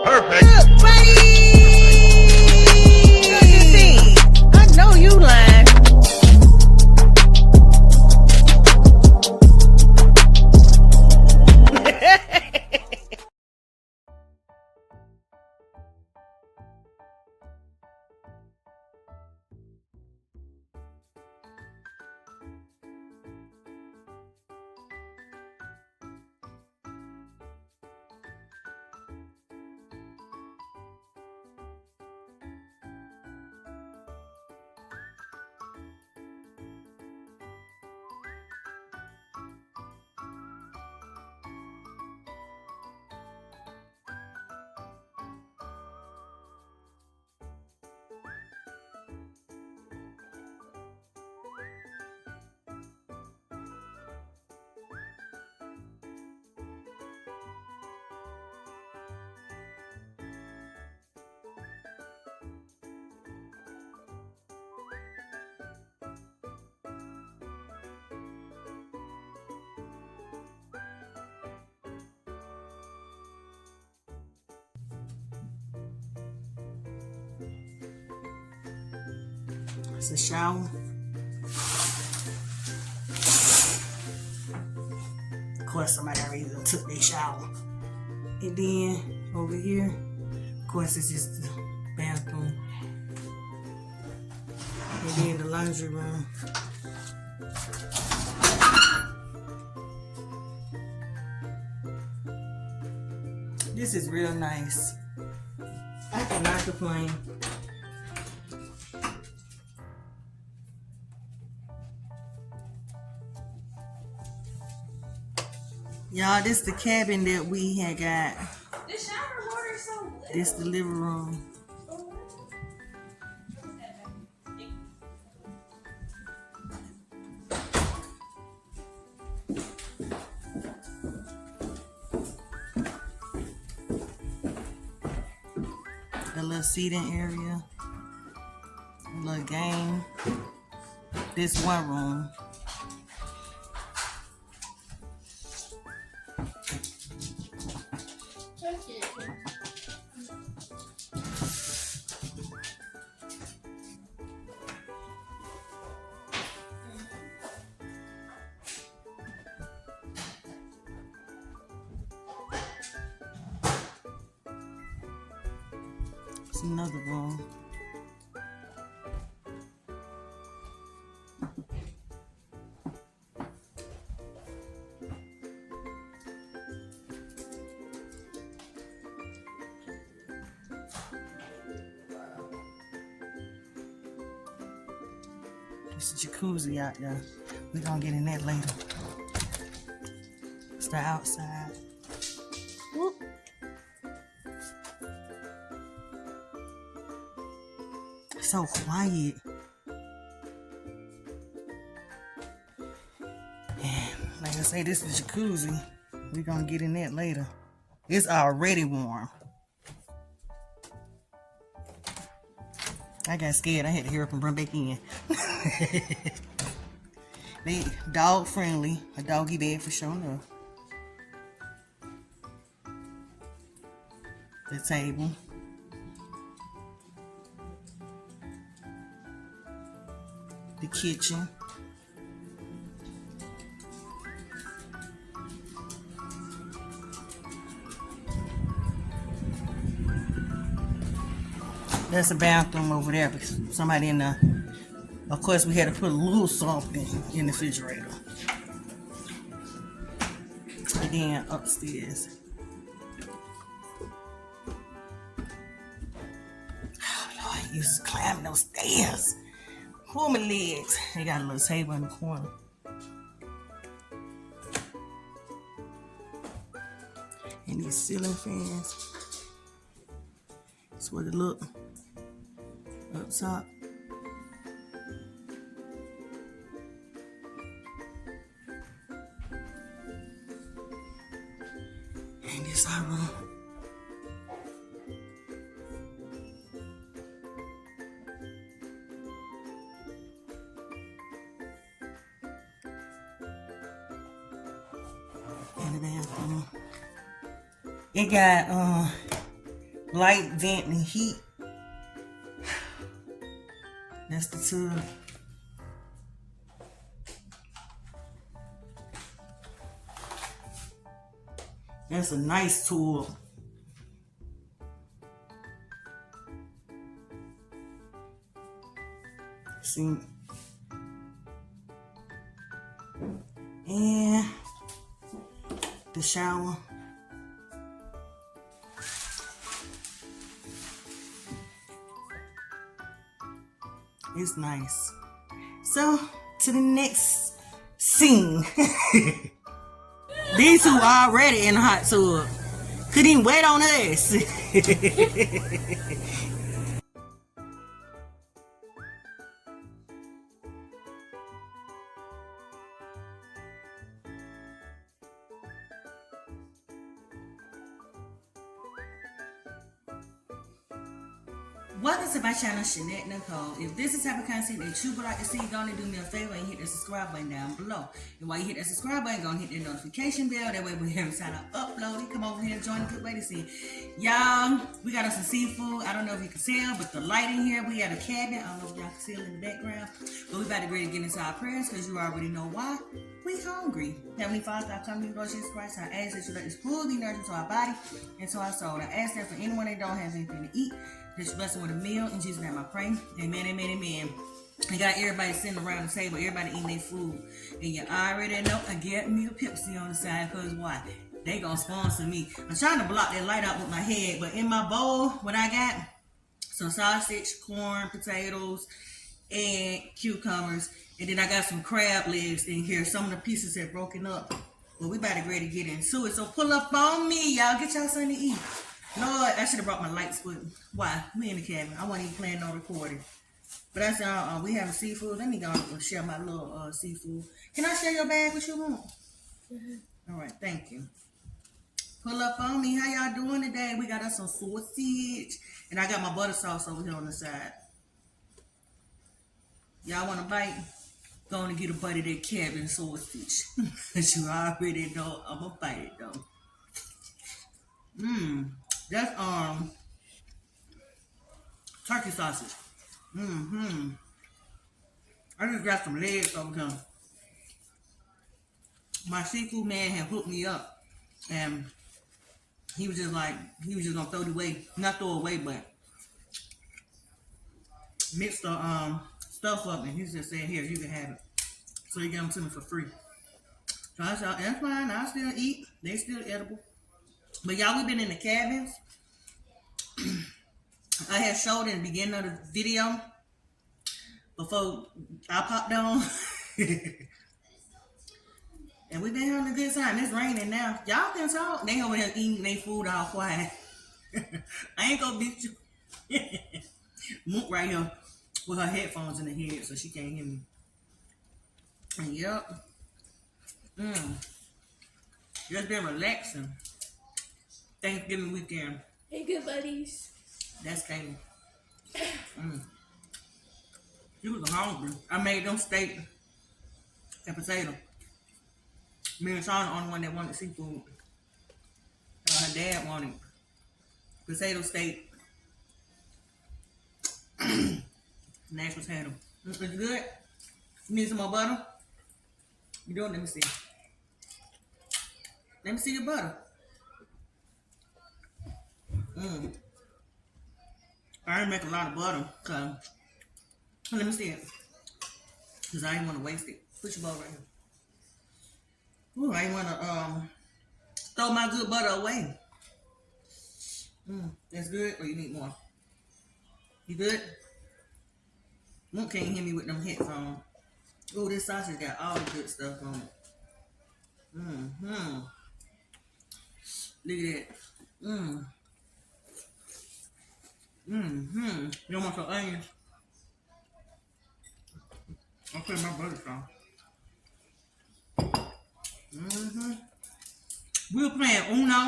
Perfect. Look, buddy. What you see? I know you lying. It's a shower. Of course, somebody already took their shower. And then over here, of course, this is the bathroom. And then the laundry room. This is real nice. I cannot complain. Y'all, this the cabin that we had got. The shower water is so good. This the living room. The little seating area. A little game. This one room. It's another room. There's a jacuzzi out there. We're gonna get in that later. It's the outside. Whoop. So quiet. And like I say, this is the jacuzzi. We're gonna get in that later. It's already warm. I got scared. I had to hurry up and run back in. They dog friendly. A doggy bed for showing up. The table. The kitchen. That's a bathroom over there because somebody in the, of course we had to put a little something in the refrigerator. And then upstairs. Oh Lord, I used to climb those stairs. Pull my legs. They got a little table in the corner. And these ceiling fans. That's what it look up top. And this our room. And the bathroom. It got light, vent, and heat. That's the tub. That's a nice tool. See? And the shower. It's nice. So, to the next scene. These two already in the hot tub. Couldn't even wait on us. Welcome to my channel, ShunnetteNicole. If this is the type of content that you would like to see, go and do me a favor and hit the subscribe button down below. And while you hit that subscribe button, go and hit the notification bell. That way when every time I upload it, come over here and join the good way to see. Y'all, we got us some seafood. I don't know if you can tell, but the light in here, we got a cabinet. I don't know if y'all can see it in the background. But we about to get into our prayers because you already know why. We hungry. Heavenly Father, I come to you, Lord Jesus Christ. I ask that you let this food be nourishing to our body and to our soul. I ask that for anyone that don't have anything to eat, just bless them with a meal. In Jesus' name I pray. Amen, amen, amen. I got everybody sitting around the table, everybody eating their food. And you already know I get me a Pepsi on the side, because why? They gonna sponsor me. I'm trying to block that light out with my head, but in my bowl, what I got? Some sausage, corn, potatoes, and cucumbers. And then I got some crab legs in here. Some of the pieces have broken up. But we about to ready to get into it. So pull up on me, y'all. Get y'all something to eat. Lord, I should have brought my lights, but why? We in the cabin. I wasn't even planning on recording. But I said, we having seafood. Let me go and share my little seafood. Can I share your bag? What you want? Mm-hmm. All right, thank you. Pull up on me. How y'all doing today? We got us some sausage. And I got my butter sauce over here on the side. Y'all want a bite? Go on and get a bite of that cabin sausage. As you already know, I'm going to bite it, though. That's turkey sausage. I just got some legs over here. My seafood man had hooked me up, and he was just gonna throw it away, not throw it away, but mix the stuff up, and he's just saying, here, you can have it. So he gave them to me for free. So I said, that's fine. I still eat. They still edible. But y'all, we've been in the cabins. I had showed in the beginning of the video before I popped on. And we've been having a good time. It's raining now. Y'all can talk. They over here eating their food all quiet. I ain't gonna beat you. Mook right here with her headphones in her head so she can't hear me. And yep. Just been relaxing. Thanksgiving weekend. Hey, good buddies. That's Katie. You was hungry. I made them steak and potato. Me and Shawn the only one that wanted seafood. Her dad wanted potato steak. Mashed potato. It's good. You need some more butter? You doing? Let me see. Let me see your butter. I didn't make a lot of butter, cause let me see it. Cause I didn't want to waste it. Put your butter right here. Ooh, I didn't want to throw my good butter away. That's good, or you need more? You good? Mook can't hear me with them headphones. Ooh, this sausage got all the good stuff on it. Look at that. You want some onions? I'll put my butter sauce. We were playing Uno.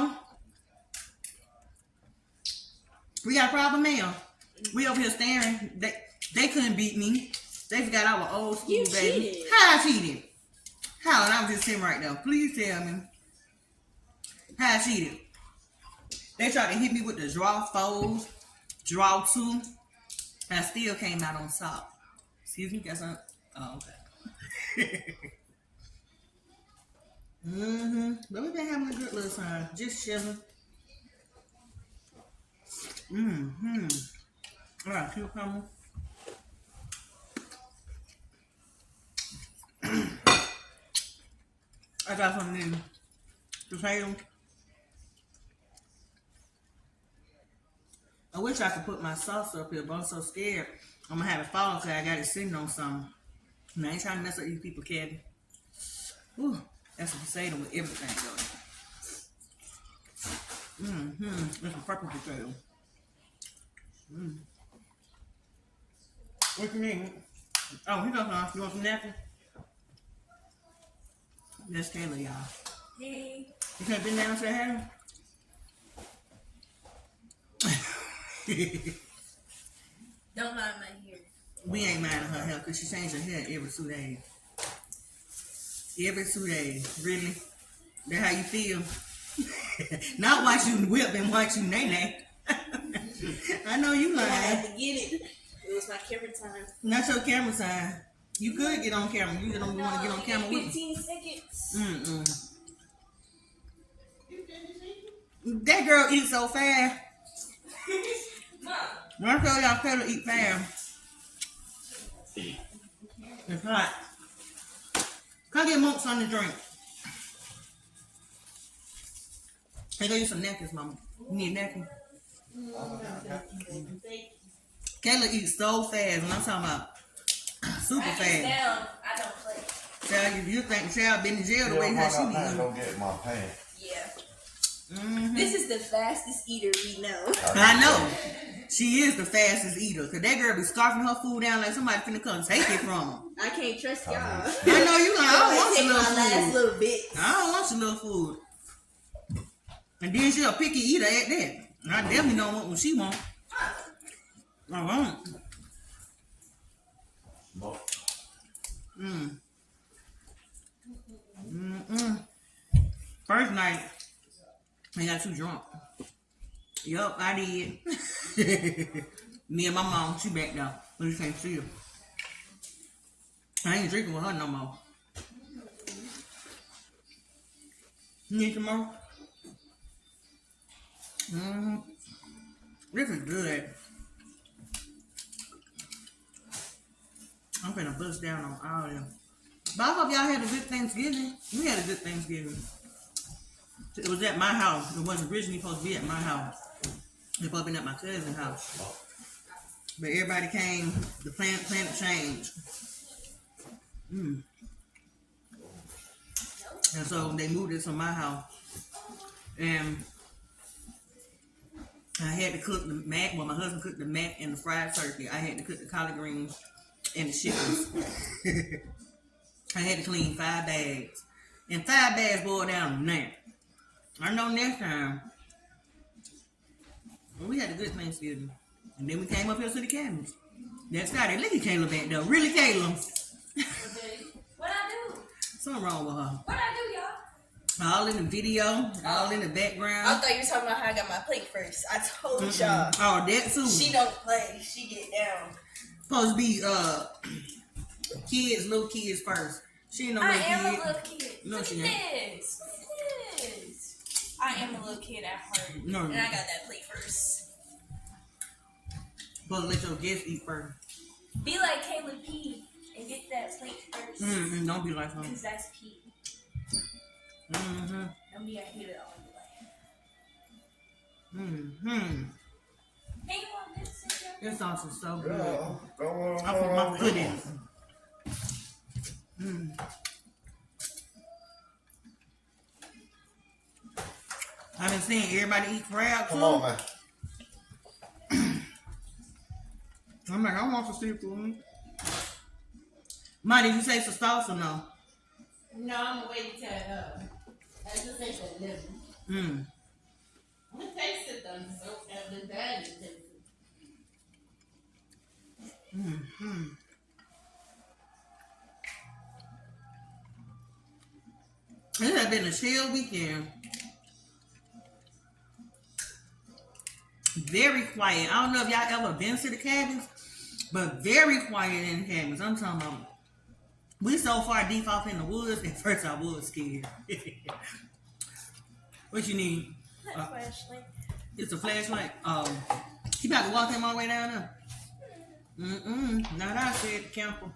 We got a problem, man. We over here staring. They couldn't beat me. They forgot I was old school, baby. Cheated. How I cheated? How? And I was just sitting right there. Please tell me. How I cheated? They tried to hit me with the draw 4, draw 2. I still came out on top. Excuse me, guess I'm. Oh, okay. But we've been having a good little time. Just chilling. Alright, cucumber. I got some new potatoes. I wish I could put my sauce up here, but I'm so scared I'm gonna have it fall because I got it sitting on something. And I ain't trying to mess up these people candy. Ooh, that's a potato with everything going. That's a purple potato. What you need? Oh, here goes some. You want some napkin? That's Kayla, y'all. Hey. You can't bend down and say hey? Don't mind my hair. We ain't minding her hair because she changed her hair every 2 days. Every 2 days. Really? That how you feel? Not watch you whip and watch you nay-nay. I know you I lying. had to get it. It was my camera time. Not your camera time. You could get on camera. You don't want to get on camera with me. 15 seconds. That girl eats so fast. Mom. When I tell y'all Taylor eat fast. It's hot. Come get Monk something to drink. Hey, go use some napkins, mama. You need a napkin? Kayla eats so fast, and I'm talking about super fast. Down. I don't play. Sarah, you think Sarah been in jail the way how she be eating? Don't get my pants. Yeah. This is the fastest eater we know. I know. She is the fastest eater. Because that girl be scarfing her food down like somebody finna come take it from her. I can't trust y'all. I know you like, I don't want your little my last food. little bit. I don't want your little food. And then she a picky eater at that. I definitely don't want what she want. I won't. First night, I got too drunk. Yup, I did. Me and my mom, she back down. But you can't see her. I ain't drinking with her no more. You need some more? This is good. I'm finna bust down on all of them. But I hope y'all had a good Thanksgiving. We had a good Thanksgiving. It was at my house. It wasn't originally supposed to be at my house. It was supposed to be at my cousin's house. But everybody came. The planet changed. And so they moved it to my house. And I had to cook the mac. Well, my husband cooked the mac and the fried turkey. I had to cook the collard greens and the chickens. I had to clean 5 bags. And 5 bags boiled down to now. I know next time. Well, we had a good Thanksgiving. And then we came up here to the cabins. That's how they look at Kayla back there. Really, Kayla? What I do? Something wrong with her. What I do, y'all? All in the video, all in the I background. thought you were talking about how I got my plate first. I told y'all. Oh, that too. She don't play. She get down. Supposed to be kids, little kids first. She ain't no I little am kid. a little kid. No, Look she at ain't. this. Look at this. I am a little kid at heart. No, And I got that plate first. Supposed to let your guests eat first. Be like Caleb P and get that plate first. Don't be like her. Because that's P. Don't be a hater all the way. Hey, you want this? This sauce is so good. Yeah, I put my foot in. I've been seeing everybody eat crab too. Come on, man. I'm like, I want some seafood. Ma, did you say some sauce or no? No, I'm gonna wait till I just taste that liver. I'm gonna taste it though, so the daddy taste it. It has been a chill weekend. very quiet. I don't know if y'all ever been to the cabins, but very quiet in the cabins. I'm talking about, we so far deep off in the woods, at first I was scared. What you need? Flashlight. It's a flashlight. You about to walk him all the way down there? Not I said the camper.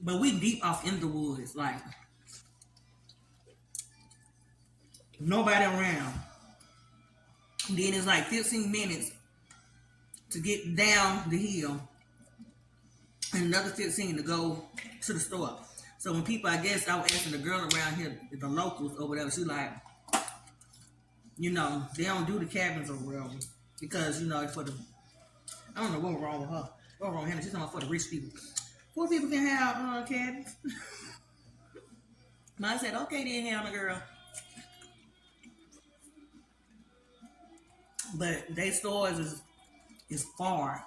But we deep off in the woods, like nobody around. Then it's like 15 minutes to get down the hill, and another 15 to go to the store. So when people, I guess I was asking the girl around here, the locals or whatever, she like, you know, they don't do the cabins or whatever because, you know, for the, I don't know what was wrong with her. What was wrong with him? She's talking about for the rich people. Poor people can have cabins. I said, okay then, Hannah girl. But they stores is far.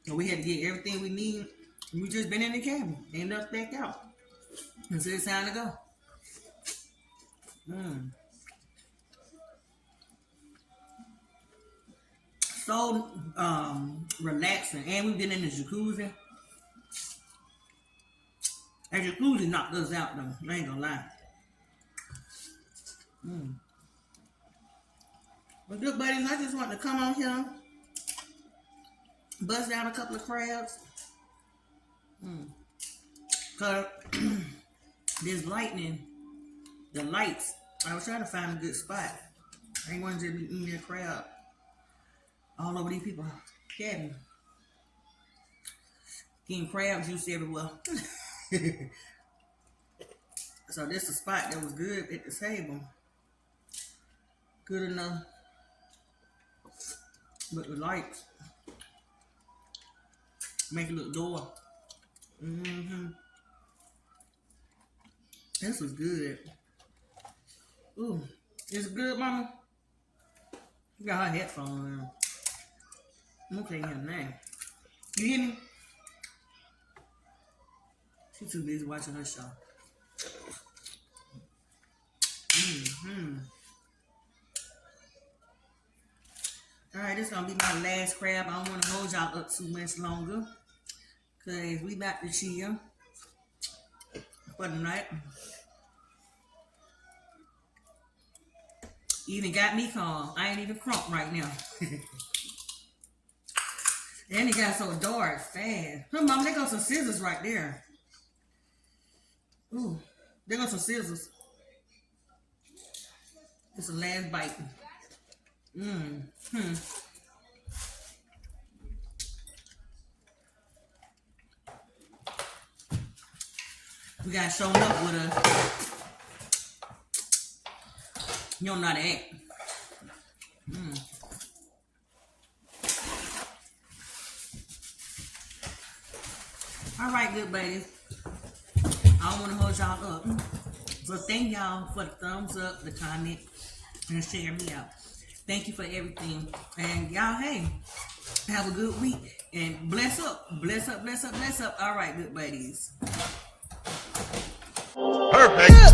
So we had to get everything we need. And we just been in the cabin. Ain't nothing back out. And so it's time to go. So relaxing. And we've been in the jacuzzi. That jacuzzi knocked us out though. I ain't gonna lie. But good buddies, I just want to come on here, bust down a couple of crabs. Cause there's lightning, the lights. I was trying to find a good spot. I ain't want to just be eating that crab all over these people's cabin. Getting crab juice everywhere. So this is a spot that was good at the table. Good enough. But the lights make it look door. This was good. Ooh, it's good, mama. You got her headphones on. I'm okay here now. You hear me? She's too busy watching her show. Alright, this is gonna be my last crab. I don't want to hold y'all up too much longer. Cause we about to chill for the night. Even got me calm. I ain't even crunk right now. And it got so dark fast. Huh, mama, there goes some scissors right there. Ooh, there goes some scissors. It's the last bite. We got shown up with a, you don't know how to act. All right, good buddies. I don't want to hold y'all up. So thank y'all for the thumbs up, the comment, and share me out. Thank you for everything. And y'all, hey, have a good week. And bless up, bless up, bless up, bless up. All right, good buddies. Perfect.